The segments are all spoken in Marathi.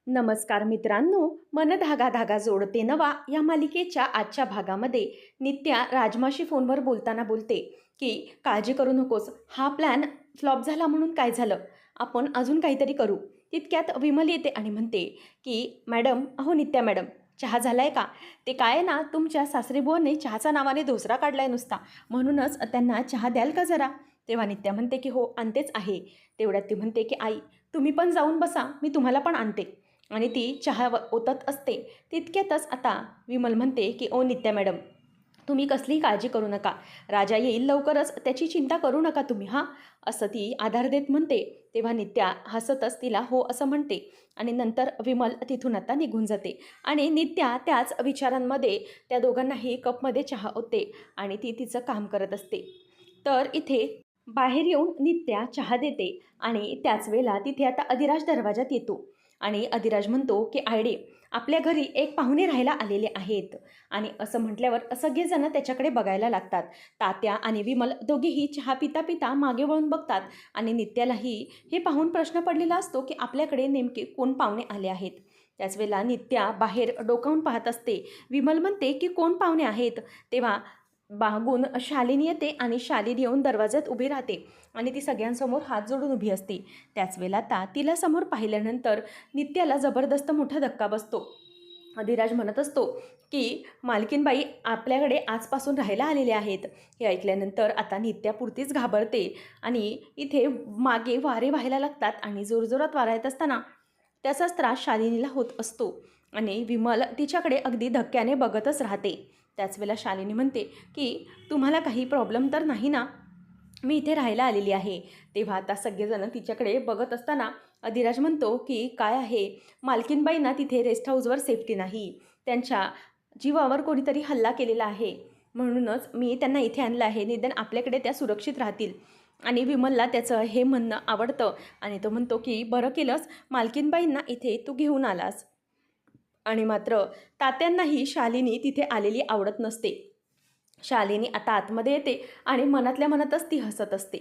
नमस्कार मित्रांनो, मन धागा धागा जोडते नवा या मालिकेच्या आजच्या भागामध्ये नित्या राजमाशी फोनवर बोलताना बोलते की काळजी करू नकोस, हा प्लॅन फ्लॉप झाला म्हणून काय झालं, आपण अजून काहीतरी करू. तितक्यात विमल येते आणि म्हणते की मॅडम, अहो नित्या मॅडम, चहा झालाय का? ते काय आहे ना, तुमच्या सासरेबुवांनी चहाचा नावाने धोसरा काढलाय नुसता, म्हणूनच त्यांना चहा द्याल का जरा? तेव्हा नित्या म्हणते की हो आणतेच आहे. तेवढ्यात ती म्हणते की आई, तुम्ही पण जाऊन बसा, मी तुम्हाला पण आणते. आणि ती चहा ओतत असते. तितक्यातच आता विमल म्हणते की ओ नित्या मॅडम, तुम्ही कसलीही काळजी करू नका, राजा येईल लवकरच, त्याची चिंता करू नका तुम्ही हां, असं ती आधार देत म्हणते. तेव्हा नित्या हसतच तिला हो असं म्हणते आणि नंतर विमल तिथून आता निघून जाते आणि नित्या त्याच विचारांमध्ये त्या दोघांनाही कपमध्ये चहा ओतते आणि ती तिचं काम करत असते. तर इथे बाहेर येऊन नित्या चहा देते आणि त्याच वेळेला तिथे आता अधिराज दरवाजात येतो आणि अधिराज म्हणतो की आयडे, आपल्या घरी एक पाहुणे राहायला आलेले आहेत. आणि असं म्हटल्यावर सगळेजण त्याच्याकडे बघायला लागतात. तात्या आणि विमल दोघेही चहा पिता पिता मागे वळून बघतात आणि नित्यालाही हे पाहून प्रश्न पडलेला असतो की आपल्याकडे नेमके कोण पाहुणे आले आहेत. त्याच वेळेला नित्या बाहेर डोकावून पाहत असते. विमल म्हणते की कोण पाहुणे आहेत. तेव्हा बागून शालिनी येते आणि शालिनी येऊन दरवाज्यात उभी राहते आणि ती सगळ्यांसमोर हात जोडून उभी असते. त्याच वेळेला आता तिला समोर पाहिल्यानंतर नित्याला जबरदस्त मोठा धक्का बसतो. अधिराज म्हणत असतो की मालकीनबाई आपल्याकडे आजपासून राहायला आलेले आहेत. हे ऐकल्यानंतर आता नित्यापुरतीच घाबरते आणि इथे मागे वारे व्हायला लागतात आणि जोरजोरात वारा येत असताना त्याचाच त्रास शालिनीला होत असतो आणि विमल तिच्याकडे अगदी धक्क्याने बघतच राहते. त्याच वेळेला शालिनी म्हणते की तुम्हाला काही प्रॉब्लेम तर नाही ना, मी इथे राहायला आलेली आहे. तेव्हा आता सगळेजण तिच्याकडे बघत असताना अधिराज म्हणतो की काय आहे, मालकीनबाईंना तिथे रेस्ट हाऊसवर सेफ्टी नाही, त्यांच्या जीवावर कोणीतरी हल्ला केलेला आहे, म्हणूनच मी त्यांना इथे आणलं आहे, निदान आपल्याकडे त्या सुरक्षित राहतील. आणि विमलला त्याचं हे म्हणणं आवडतं आणि तो म्हणतो की बरं केलंस, मालकीनबाईंना इथे तू घेऊन आलास. आणि मात्र तात्यांनाही शालिनी तिथे आलेली आवडत नसते. शालिनी आता आतमध्ये येते आणि मनातल्या मनातच ती हसत असते.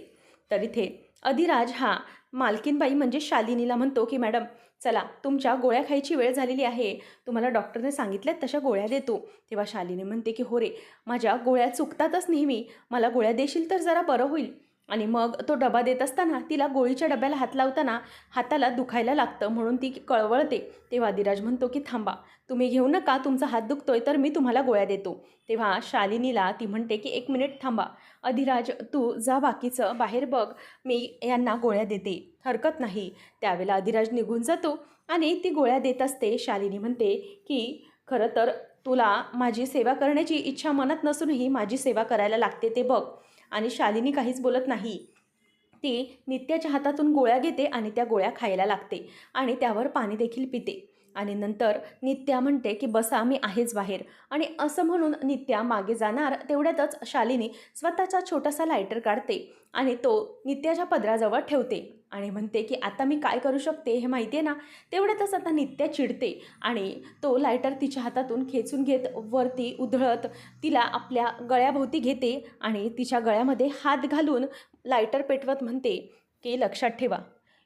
तर इथे अधिराज हा मालकीनबाई म्हणजे शालिनीला म्हणतो की मॅडम, चला तुमच्या गोळ्या खायची वेळ झालेली आहे, तुम्हाला डॉक्टरने सांगितल्यात तशा गोळ्या देतो. तेव्हा शालिनी म्हणते की हो रे, माझ्या गोळ्या चुकतातच नेहमी, मला गोळ्या देशील तर जरा बरं होईल. आणि मग तो डबा देत असताना तिला गोळीच्या डब्याला हात लावताना हाताला दुखायला लागतं, म्हणून ती कळवळते. तेव्हा अधिराज म्हणतो की थांबा, तुम्ही घेऊ नका, तुमचा हात दुखतोय तर मी तुम्हाला गोळ्या देतो. तेव्हा शालिनीला ती म्हणते की एक मिनिट थांबा अधिराज, तू जा बाकीचं बाहेर बघ, मी यांना गोळ्या देते, हरकत नाही. त्यावेळेला अधिराज निघून जातो आणि ती गोळ्या देत असते. शालिनी म्हणते की खरं तर तुला माझी सेवा करण्याची इच्छा मनात नसूनही माझी सेवा करायला लागते ते बघ. आणि शालिनी काहीच बोलत नाही. ती नित्याच्या हातातून गोळ्या घेते आणि त्या गोळ्या खायला लागते आणि त्यावर पाणी देखील पिते. आणि नंतर नित्या म्हणते की बसा, मी आहेच बाहेर. आणि असं म्हणून नित्या मागे जाणार तेवढ्यातच शालिनी स्वतःचा छोटासा लायटर काढते आणि तो नित्याच्या पदराजवळ ठेवते आणि म्हणते की आता मी काय करू शकते हे माहिती आहे ना. तेवढ्यातच आता नित्या चिडते आणि तो लायटर तिच्या हातातून खेचून घेत वरती उधळत तिला आपल्या गळ्याभोवती घेते आणि तिच्या गळ्यामध्ये हात घालून लायटर पेटवत म्हणते की लक्षात ठेवा,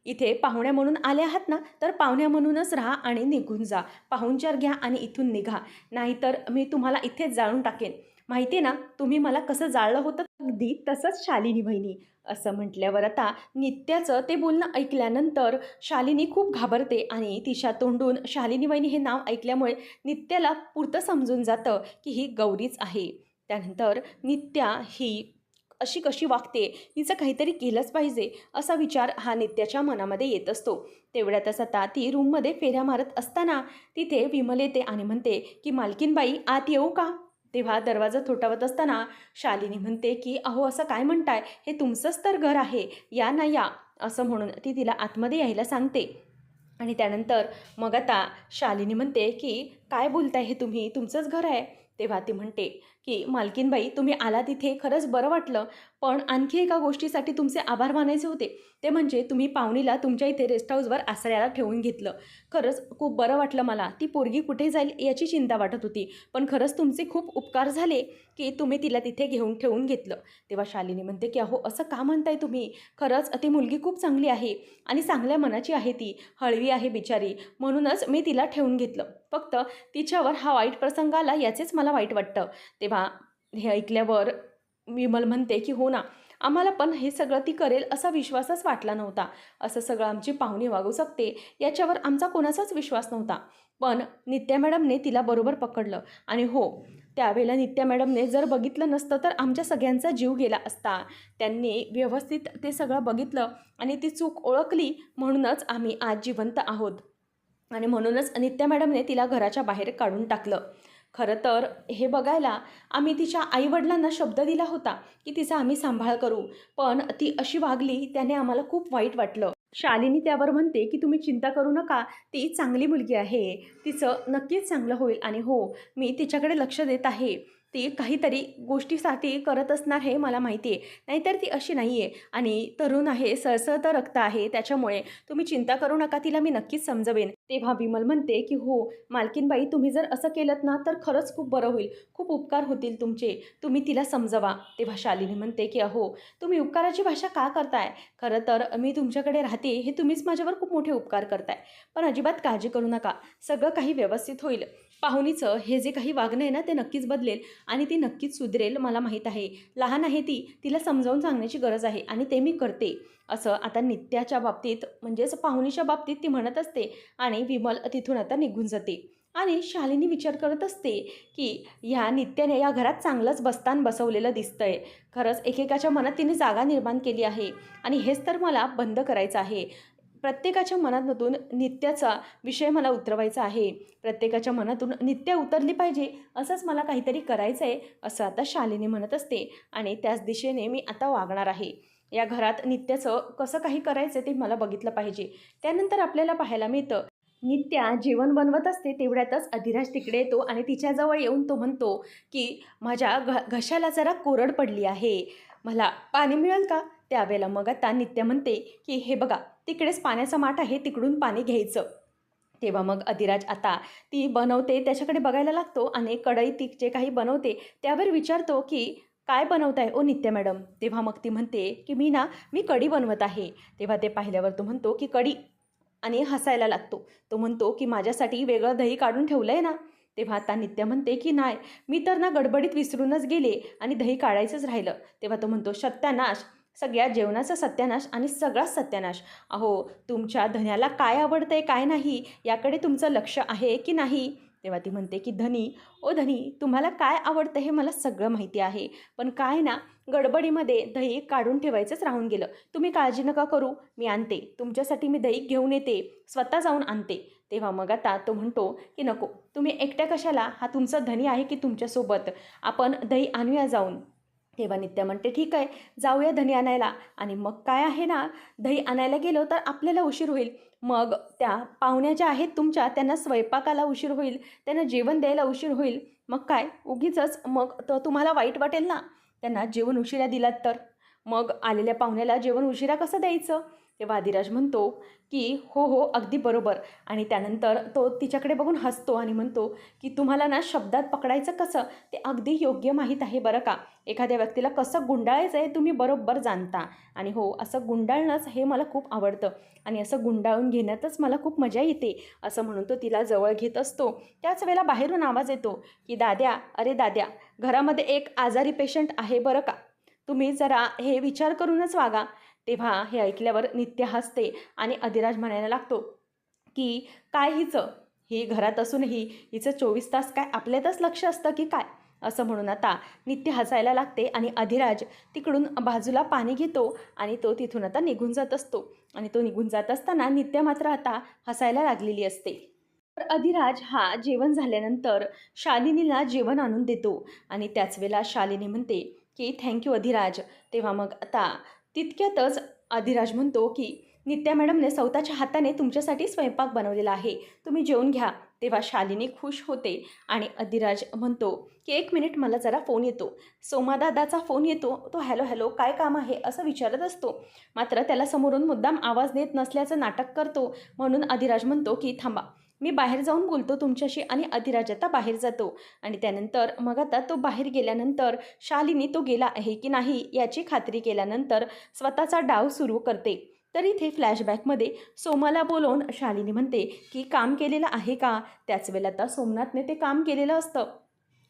इथे पाहुण्या म्हणून आल्या आहात ना, तर पाहुण्या म्हणूनच राहा आणि निघून जा, पाहुणचार घ्या आणि इथून निघा, नाहीतर मी तुम्हाला इथेच जाळून टाकेन. माहिती आहे ना तुम्ही मला कसं जाळलं होतं, अगदी तसंच शालिनी बहिणी. असं म्हटल्यावर आता नित्याचं ते बोलणं ऐकल्यानंतर शालिनी खूप घाबरते आणि तिच्या तोंडून शालिनी बहिणी हे नाव ऐकल्यामुळे नित्याला पुरतं समजून जातं की ही गौरीच आहे. त्यानंतर नित्या ही अशी कशी वागते, हिचं काहीतरी केलंच पाहिजे असा विचार हा नित्याच्या मनामध्ये येत असतो. तेवढ्यातच आता ती रूममध्ये फेऱ्या मारत असताना तिथे विमल येते आणि म्हणते की मालकीनबाई आत येऊ का? तेव्हा दरवाजा थोठावत असताना शालिनी म्हणते की अहो असं काय म्हणताय, हे तुमचंच तर घर आहे, या ना या, असं म्हणून ती तिला आतमध्ये यायला सांगते. आणि त्यानंतर मग आता शालिनी म्हणते की काय बोलताय हे तुम्ही, तुमचंच घर आहे. तेव्हा ती म्हणते की "मालकीनबाई, तुम्ही आलात इथे खरंच बरं वाटलं. पण आणखी एका गोष्टीसाठी तुमचे आभार मानायचे होते. ते म्हणजे तुम्ही पाहुणीला तुमच्या इथे रेस्ट हाऊसवर आश्रयाला ठेवून घेतलं. खरंच खूप बरं वाटलं मला. ती पोरगी कुठे जाईल याची चिंता वाटत होती. पण खरंच तुमचे खूप उपकार झाले की तुम्ही तिला तिथे घेऊन ठेवून घेतलं." तेव्हा शालिनी म्हणते की "अहो, असं का म्हणताय तुम्ही? खरंच ती मुलगी खूप चांगली आहे आणि चांगल्या मनाची आहे ती. हळवी आहे बिचारी. म्हणूनच मी तिला ठेवून घेतलं. फक्त तिच्यावर हा वाईट प्रसंग आला याचेच मला वाईट वाटतं." तेव्हा हे ऐकल्यावर विमल म्हणते की "हो ना, आम्हाला पण हे सगळं ती करेल असा विश्वासच वाटला नव्हता. असं सगळं आमची पाहुणी वागू शकते याच्यावर आमचा कोणाचाच विश्वास नव्हता. पण नित्या मॅडमने तिला बरोबर पकडलं आणि हो, त्यावेळेला नित्या मॅडमने जर बघितलं नसतं तर आमच्या सगळ्यांचा जीव गेला असता. त्यांनी व्यवस्थित ते सगळं बघितलं आणि ती चूक ओळखली म्हणूनच आम्ही आज जिवंत आहोत. आणि म्हणूनच नित्या मॅडमने तिला घराच्या बाहेर काढून टाकलं. खरं तर हे बघायला आम्ही तिच्या आईवडिलांना शब्द दिला होता की तिचा आम्ही सांभाळ करू. पण ती अशी वागली त्याने आम्हाला खूप वाईट वाटलं." शालिनी त्यावर म्हणते की "तुम्ही चिंता करू नका. ती चांगली मुलगी आहे. तिचं नक्कीच चांगलं होईल आणि हो, मी तिच्याकडे लक्ष देत आहे. ती काहीतरी गोष्टीसाठी करत असणार हे मला माहिती आहे. नाहीतर ती अशी नाही आहे आणि तरुण आहे, सळसळतं रक्त आहे. त्याच्यामुळे तुम्ही चिंता करू नका. तिला मी नक्कीच समजवेन." तेव्हा विमल म्हणते की "हो, मालकीनबाई, तुम्ही जर असं केलंत ना तर खरंच खूप बरं होईल. खूप उपकार होतील तुमचे. तुम्ही तिला समजवा." तेव्हा शालिनी म्हणते की "अहो, तुम्ही उपकाराची भाषा का करताय? खरं तर मी तुमच्याकडे राहते हे तुम्हीच माझ्यावर खूप मोठे उपकार करताय. पण अजिबात काळजी करू नका. सगळं काही व्यवस्थित होईल. पाहुणीचं हे जे काही वागणं आहे ना ते नक्कीच बदलेल आणि ती नक्कीच सुधरेल मला माहीत आहे. लहान आहे ती, तिला समजावून सांगण्याची गरज आहे आणि ते मी करते." असं आता नित्याच्या बाबतीत म्हणजेच पाहुणीच्या बाबतीत ती म्हणत असते आणि विमल तिथून आता निघून जाते. आणि शालिनी विचार करत असते की ह्या नित्याने या घरात चांगलंच बस्तान बसवलेलं दिसतंय. खरंच एकेकाच्या मनात तिने जागा निर्माण केली आहे आणि हेच तर मला बंद करायचं आहे. प्रत्येकाच्या मनातून नित्याचा विषय मला उतरवायचा आहे. प्रत्येकाच्या मनातून नित्या उतरली पाहिजे असंच मला काहीतरी करायचं आहे, असं आता शालिनी म्हणत असते आणि त्याच दिशेने मी आता वागणार आहे. या घरात नित्याचं कसं काही करायचं ते मला बघितलं पाहिजे. त्यानंतर आपल्याला पाहायला मिळतं नित्या जेवण बनवत असते तेवढ्यातच अधिराज तिकडे येतो आणि तिच्याजवळ येऊन तो म्हणतो की "माझ्या घशाला जरा कोरड पडली आहे. मला पाणी मिळेल का?" त्यावेळेला मग आता नित्या म्हणते की "हे बघा, तिकडेच पाण्याचा माठ आहे, तिकडून पाणी घ्यायचं." तेव्हा मग अधिराज आता ती बनवते त्याच्याकडे बघायला लागतो आणि कढई ती जे काही बनवते त्यावर विचारतो की "काय बनवताय ओ नित्या मॅडम?" तेव्हा मग ती म्हणते की मी कढी बनवत आहे." तेव्हा ते पाहिल्यावर तो म्हणतो की "कढी?" आणि हसायला लागतो. तो म्हणतो की "माझ्यासाठी वेगळं दही काढून ठेवलं आहे ना?" तेव्हा आता नित्या म्हणते की "नाही, मी तर ना गडबडीत विसरूनच गेले आणि दही काढायचंच राहिलं." तेव्हा तो म्हणतो "सत्यानाश! सगळ्या जेवणाचा सत्यानाश आणि सगळाच सत्यानाश. अहो, तुमच्या धन्याला काय आवडतंय काय नाही याकडे तुमचं लक्ष आहे की नाही?" तेव्हा ती म्हणते की ओ धनी, तुम्हाला काय आवडतं हे मला सगळं माहिती आहे. पण काय ना, गडबडीमध्ये दही काढून ठेवायचंच राहून गेलं. तुम्ही काळजी नका करू, मी आणते. तुमच्यासाठी मी दही घेऊन येते, स्वतः जाऊन आणते." तेव्हा मग आता तो म्हणतो की "नको, तुम्ही एकट्या कशाला? हा तुमचा धनी आहे की तुमच्यासोबत? आपण दही आणूया जाऊन." तेव्हा नित्या म्हणते "ठीक आहे, जाऊया दही आणायला." आणि मग काय आहे ना, दही आणायला गेलो तर आपल्याला उशीर होईल. मग त्या पाहुण्या ज्या आहेत तुमच्या त्यांना स्वयंपाकाला उशीर होईल, त्यांना जेवण द्यायला उशीर होईल. मग काय उगीचच मग तर तुम्हाला वाईट वाटेल ना, त्यांना जेवण उशिरा दिलात तर. मग आलेल्या पाहुण्याला जेवण उशिरा कसं द्यायचं? तेव्हा आदिराज म्हणतो की "हो, हो, अगदी बरोबर." आणि त्यानंतर तो तिच्याकडे बघून हसतो आणि म्हणतो की "तुम्हाला ना शब्दात पकडायचं कसं ते अगदी योग्य माहीत आहे बरं का. एखाद्या व्यक्तीला कसं गुंडाळायचं आहे तुम्ही बरोबर जाणता. आणि हो, असं गुंडाळणंच हे मला खूप आवडतं आणि असं गुंडाळून घेण्यातच मला खूप मजा येते." असं म्हणून तो तिला जवळ घेत असतो. त्याच वेळेला बाहेरून आवाज येतो की "दाद्या, अरे दाद्या, घरामध्ये एक आजारी पेशंट आहे बरं का. तुम्ही जरा हे विचार करूनच वागा." तेव्हा हे ऐकल्यावर नित्या हसते आणि अधिराज म्हणायला लागतो की "काय हिचं? ही घरात असूनही हिचं 24 तास काय आपल्यातच लक्ष असतं की काय?" असं म्हणून आता नित्य हसायला लागते आणि अधिराज तिकडून बाजूला पाणी घेतो आणि तो तिथून आता निघून जात असतो. आणि तो निघून जात असताना नित्या मात्र आता हसायला लागलेली असते. तर अधिराज हा जेवण झाल्यानंतर शालिनीला जेवण आणून देतो आणि त्याच वेळेला शालिनी म्हणते की "थँक्यू अधिराज." तेव्हा मग आता तितक्यातच अधिराज म्हणतो की नित्या मॅडमने स्वतःच्या हाताने तुमच्यासाठी स्वयंपाक बनवलेला आहे, तुम्ही जेवून घ्या. तेव्हा शालिनी खुश होते आणि अधिराज म्हणतो की 1 मिनिट मला जरा फोन येतो. सोमादादाचा फोन येतो. तो हॅलो हॅलो काय काम आहे असं विचारत असतो. मात्र त्याला समोरून मुद्दाम आवाज देत नसल्याचं नाटक करतो. म्हणून अधिराज म्हणतो की थांबा, मी बाहेर जाऊन बोलतो तुमच्याशी. आणि अधिराज आता बाहेर जातो. आणि त्यानंतर मग आता तो बाहेर गेल्यानंतर शालिनी तो गेला आहे की नाही याची खात्री केल्यानंतर स्वतःचा डाव सुरू करते. तर इथे फ्लॅशबॅकमध्ये सोमाला बोलवून शालिनी म्हणते की काम केलेलं आहे का. त्याच वेळेला आता सोमनाथने ते काम केलेलं असतं.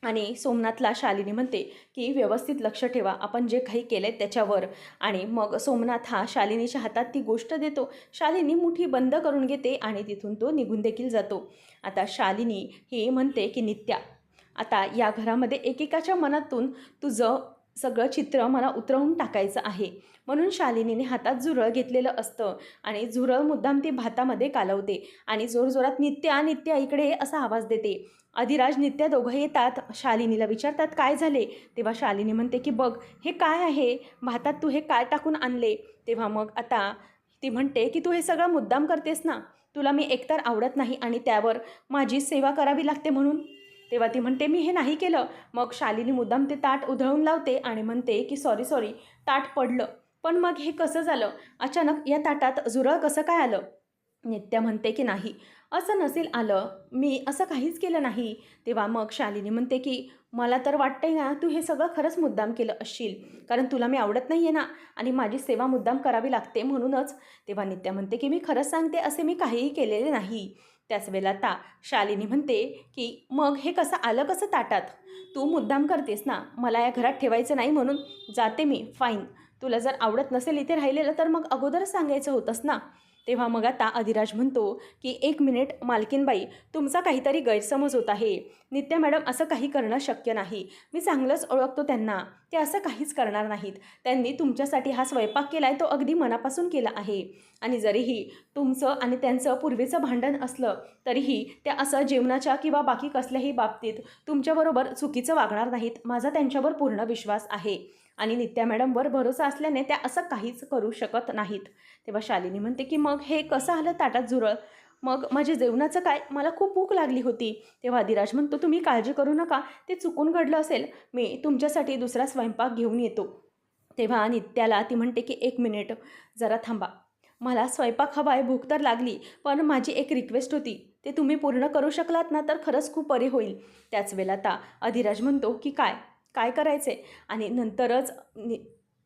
आणि सोमनाथला शालिनी म्हणते की व्यवस्थित लक्ष ठेवा आपण जे काही केलं आहे त्याच्यावर. आणि मग सोमनाथ हा शालिनीच्या हातात ती गोष्ट देतो. शालिनी मुठी बंद करून घेते आणि तिथून तो निघून देखील जातो. आता शालिनी ही म्हणते की नित्या, आता या घरामध्ये एकेकाच्या मनातून तुझं सगळं चित्र मला उतरवून टाकायचं आहे. म्हणून शालिनीने हातात झुरळ घेतलेलं असतं आणि झुरळ मुद्दाम ती भातामध्ये कालवते आणि जोरजोरात नित्या नित्या इकडे असा आवाज देते. अधिराज नित्या दोघं येतात. शालिनीला विचारतात काय झाले. तेव्हा शालिनी म्हणते की बघ हे काय आहे, भातात तू हे काय टाकून आणले. तेव्हा मग आता ती म्हणते की तू हे सगळं मुद्दाम करतेस ना, तुला मी एकतर आवडत नाही आणि त्यावर माझी सेवा करावी लागते म्हणून. तेव्हा ती म्हणते मी हे नाही केलं. मग शालिनी मुद्दाम ते ताट उधळून लावते आणि म्हणते की सॉरी सॉरी, ताट पडलं. पण मग हे कसं झालं, अचानक या ताटात झुरळ कसं काय आलं. नित्या म्हणते की नाही, असं नसेल आलं, मी असं काहीच केलं नाही. तेव्हा मग शालिनी म्हणते की मला तर वाटतंय ना तू हे सगळं खरंच मुद्दाम केलं असशील, कारण तुला मी आवडत नाही आहे ना आणि माझी सेवा मुद्दाम करावी लागते म्हणूनच. तेव्हा नित्या म्हणते की मी खरंच सांगते असे मी काहीही केलेले नाही. त्याच वेळेला आता शालिनी म्हणते की मग हे कसं आलं कसं ताटात. तू मुद्दाम करतेस ना मला या घरात ठेवायचं नाही म्हणून. जाते मी, फाईन. तुला जर आवडत नसेल इथे राहिलेलं तर मग अगोदरच सांगायचं होतंस ना. तेव्हा मग आता अधिराज म्हणतो की 1 मिनिट मालकीनबाई, तुमचा काहीतरी गैरसमज होत आहे. नित्या मॅडम असं काही करणं शक्य नाही. मी चांगलंच ओळखतो त्यांना, ते असं काहीच करणार नाहीत. त्यांनी तुमच्यासाठी हा स्वयंपाक केला आहे तो अगदी मनापासून केला आहे. आणि जरीही तुमचं आणि त्यांचं पूर्वीचं भांडण असलं तरीही त्या असं जेवणाच्या किंवा बाकी कसल्याही बाबतीत तुमच्याबरोबर चुकीचं वागणार नाहीत. माझा त्यांच्यावर पूर्ण विश्वास आहे आणि नित्या मॅडमवर भरोसा असल्याने त्या असं काहीच करू शकत नाहीत. तेव्हा शालिनी म्हणते की मग हे कसं आलं ताटात झुरळ. मग माझ्या जेवणाचं काय, मला खूप भूक लागली होती. तेव्हा अधिराज म्हणतो तुम्ही काळजी करू नका, ते चुकून घडलं असेल, मी तुमच्यासाठी दुसरा स्वयंपाक घेऊन येतो. तेव्हा नित्याला ती म्हणते की 1 मिनिट जरा थांबा, मला स्वयंपाक हवा आहे, भूक तर लागली, पण माझी एक रिक्वेस्ट होती, ते तुम्ही पूर्ण करू शकलात ना तर खरंच खूप बरे होईल. त्याच वेळेला आता अधिराज म्हणतो की काय काय करायचं आहे. आणि नंतरच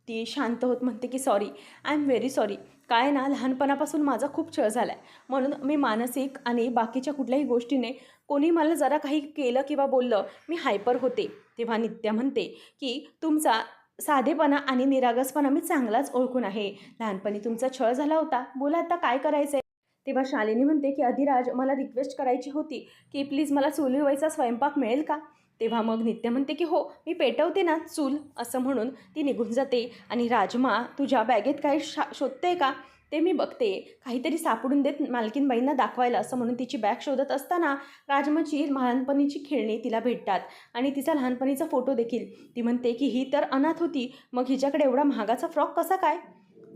ती शांत होत म्हणते की sorry, I am very sorry. काय ना लहानपणापासून माझा खूप छळ झाला आहे, म्हणून मी मानसिक आणि बाकीच्या कुठल्याही गोष्टीने कोणी मला जरा काही केलं किंवा बोललं मी हायपर होते. तेव्हा नित्या म्हणते की तुमचा साधेपणा आणि निरागसपणा मी चांगलाच ओळखून आहे. लहानपणी तुमचा छळ झाला होता, बोला आता काय करायचं आहे. तेव्हा शालिनी म्हणते की अधिराज मला रिक्वेस्ट करायची होती की प्लीज मला चुलीवरचा स्वयंपाक मिळेल का. तेव्हा मग नित्या म्हणते की हो मी पेटवते ना चूल, असं म्हणून ती निघून जाते. आणि राजमा तुझ्या बॅगेत काय शोधते का ते मी बघते, काहीतरी सापडून देत मालकीनबाईंना दाखवायला, असं म्हणून तिची बॅग शोधत असताना राजमाची लहानपणीची खेळणी तिला भेटतात आणि तिचा लहानपणीचा फोटो देखील. ती म्हणते की ही तर अनाथ होती, मग हिच्याकडे एवढा महागाचा फ्रॉक कसा काय.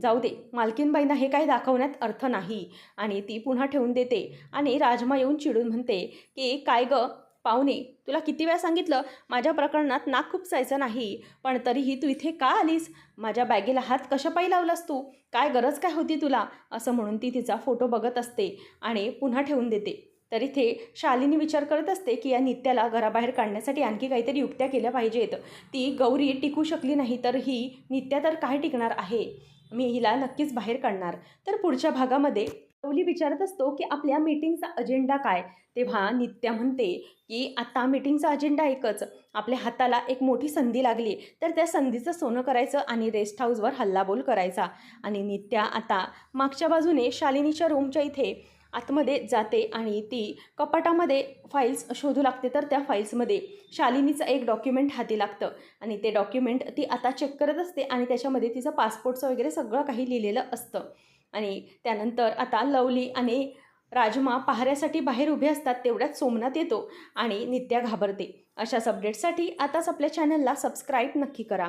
जाऊ दे, मालकीनबाईंना हे काही दाखवण्यात अर्थ नाही. आणि ती पुन्हा ठेवून देते. आणि राजमा येऊन चिडून म्हणते की काय गं पाहुणे, तुला किती वेळा सांगितलं माझ्या प्रकरणात नाक खुपसायचं नाही, पण तरीही तू इथे का आलीस, माझ्या बॅगेला हात कशापायी लावलास तू, काय गरज काय होती तुला. असं म्हणून ती तिचा फोटो बघत असते आणि पुन्हा ठेवून देते. तर इथे शालिनी विचार करत असते की या नित्याला घराबाहेर काढण्यासाठी आणखी काहीतरी युक्त्या केल्या पाहिजेत. ती गौरी टिकू शकली नाही तर ही नित्या तर काय टिकणार आहे. मी हिला नक्कीच बाहेर काढणार. तर पुढच्या भागामध्ये लवली विचारत असतो की आपल्या मीटिंगचा अजेंडा काय. तेव्हा नित्या म्हणते की आता मीटिंगचा अजेंडा एकच, आपल्या हाताला एक मोठी संधी लागली तर त्या संधीचं सोनं करायचं आणि रेस्ट हाऊसवर हल्लाबोल करायचा. आणि नित्या आता मागच्या बाजूने शालिनीच्या रूमच्या इथे आतमध्ये जाते आणि ती कपाटामध्ये फाईल्स शोधू लागते. तर त्या फाईल्समध्ये शालिनीचं एक डॉक्युमेंट हाती लागतं आणि ते डॉक्युमेंट ती आता चेक करत असते आणि त्याच्यामध्ये तिचं पासपोर्टचं वगैरे सगळं काही लिहिलेलं असतं. आणि त्यानंतर आता लवली आणि राजमा पाहऱ्यासाठी बाहेर उभे असतात. तेवढ्यात सोमनाथ येतो आणि नित्या घाबरते. अशाच अपडेट्ससाठी आताच आपल्या चॅनलला सबस्क्राईब नक्की करा.